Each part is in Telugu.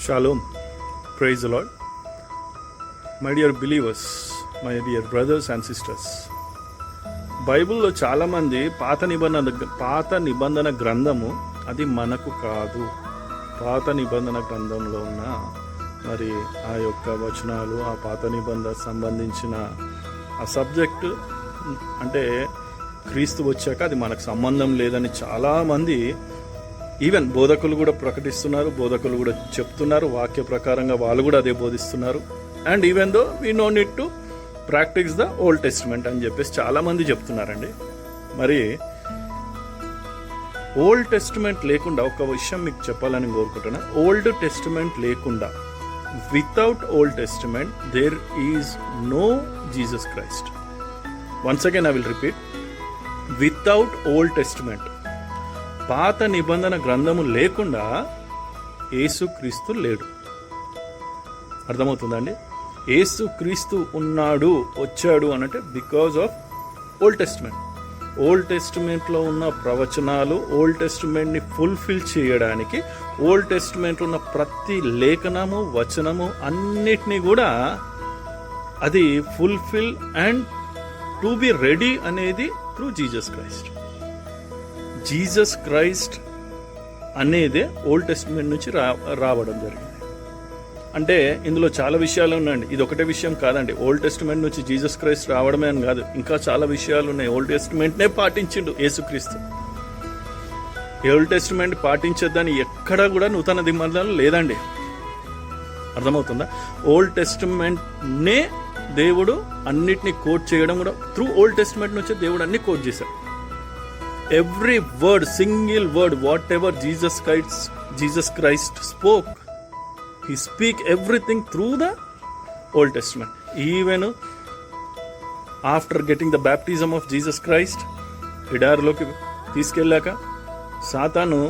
Shalom. Praise the Lord. My dear believers, my dear brothers and sisters. బైబిల్లో చాలామంది పాత నిబంధన గ్రంథము అది మనకు కాదు. పాత నిబంధన గ్రంథంలో ఉన్న మరి ఆ యొక్క వచనాలు, ఆ పాత నిబంధన సంబంధించిన ఆ సబ్జెక్టు అంటే క్రీస్తు వచ్చాక అది మనకు సంబంధం లేదని చాలామంది ఈవెన్ బోధకులు కూడా ప్రకటిస్తున్నారు, బోధకులు కూడా చెప్తున్నారు, వాక్య ప్రకారంగా వాళ్ళు కూడా అదే బోధిస్తున్నారు. And even though we no need to practice the Old Testament అని చెప్పేసి చాలామంది చెప్తున్నారండి. మరి ఓల్డ్ టెస్టిమెంట్ లేకుండా ఒక విషయం మీకు చెప్పాలని కోరుకుంటున్నా. ఓల్డ్ టెస్టిమెంట్ లేకుండా, without old testament there is no Jesus Christ. Once again I will repeat, without old testament, పాత నిబంధన గ్రంథము లేకుండా యేసుక్రీస్తు లేడు. అర్థమవుతుందండి? యేసుక్రీస్తు ఉన్నాడు, వచ్చాడు అనంటే because of Old Testament. Old టెస్టిమెంట్లో ఉన్న ప్రవచనాలు, ఓల్డ్ టెస్టిమెంట్ని ఫుల్ఫిల్ చేయడానికి ఓల్డ్ టెస్టిమెంట్లో ఉన్న ప్రతి లేఖనము, వచనము అన్నిటినీ కూడా అది fulfil and to be ready అనేది through Jesus Christ. Jesus Christ అనేదే ఓల్డ్ టెస్టిమెంట్ నుంచి రావడం జరిగింది. అంటే ఇందులో చాలా విషయాలు ఉన్నాయండి. ఇది ఒకటే విషయం కాదండి. ఓల్డ్ టెస్టిమెంట్ నుంచి జీసస్ క్రైస్ట్ రావడమే అని కాదు, ఇంకా చాలా విషయాలు ఉన్నాయి. ఓల్డ్ టెస్టిమెంట్నే పాటించిండు యేసుక్రీస్తు. ఓల్డ్ టెస్టిమెంట్ పాటించేద్దని ఎక్కడా కూడా నూతన నిబంధనలు లేదండి. అర్థమవుతుందా? ఓల్డ్ టెస్టిమెంట్నే దేవుడు అన్నిటినీ కోట్ చేయడం కూడా త్రూ ఓల్డ్ టెస్టిమెంట్ నుంచి దేవుడు అన్ని కోట్ చేశాడు. Every word, single word, whatever Jesus Christ spoke, he speak everything through the Old Testament. Even after getting the baptism of Jesus Christ, ఎడారిలోకి తీసుకెళ్ళాక సాతాను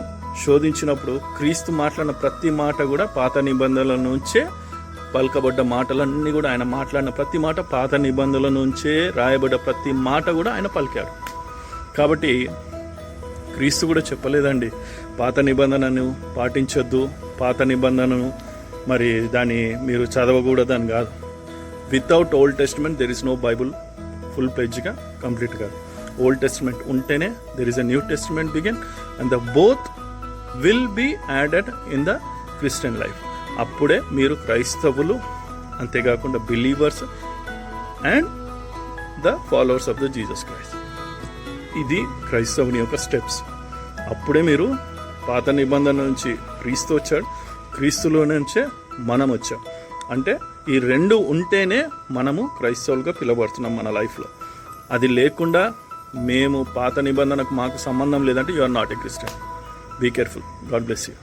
శోధించినప్పుడు క్రీస్తు మాట్లాడిన ప్రతి మాట కూడా పాత నిబంధనల నుంచే పలకబడ్డ మాటలన్నీ కూడా, ఆయన మాట్లాడిన ప్రతి మాట పాత నిబంధనల నుంచే రాయబడ్డ ప్రతి మాట కూడా ఆయన పలికాడు. కాబట్టి క్రీస్తు కూడా చెప్పలేదండి పాత నిబంధనను పాటించొద్దు, పాత నిబంధనను మరి దాన్ని మీరు చదవకూడదని కాదు. Without old Testament there is no Bible full పేజ్గా కంప్లీట్ కాదు. ఓల్డ్ టెస్టిమెంట్ ఉంటేనే there is a New Testament begin and the both will be added in the Christian life. అప్పుడే మీరు క్రైస్తవులు, అంతేకాకుండా believers and the followers of the Jesus Christ. ఇది క్రైస్తవుని యొక్క స్టెప్స్. అప్పుడే మీరు పాత నిబంధన నుంచి క్రీస్తు వచ్చాడు, క్రీస్తులో నుంచే మనం వచ్చాం. అంటే ఈ రెండు ఉంటేనే మనము క్రైస్తవులుగా పిలువబడుతున్నాం మన లైఫ్లో. అది లేకుండా మేము పాత నిబంధనకు మాకు సంబంధం లేదంటే you are not a Christian. Be careful. God bless you.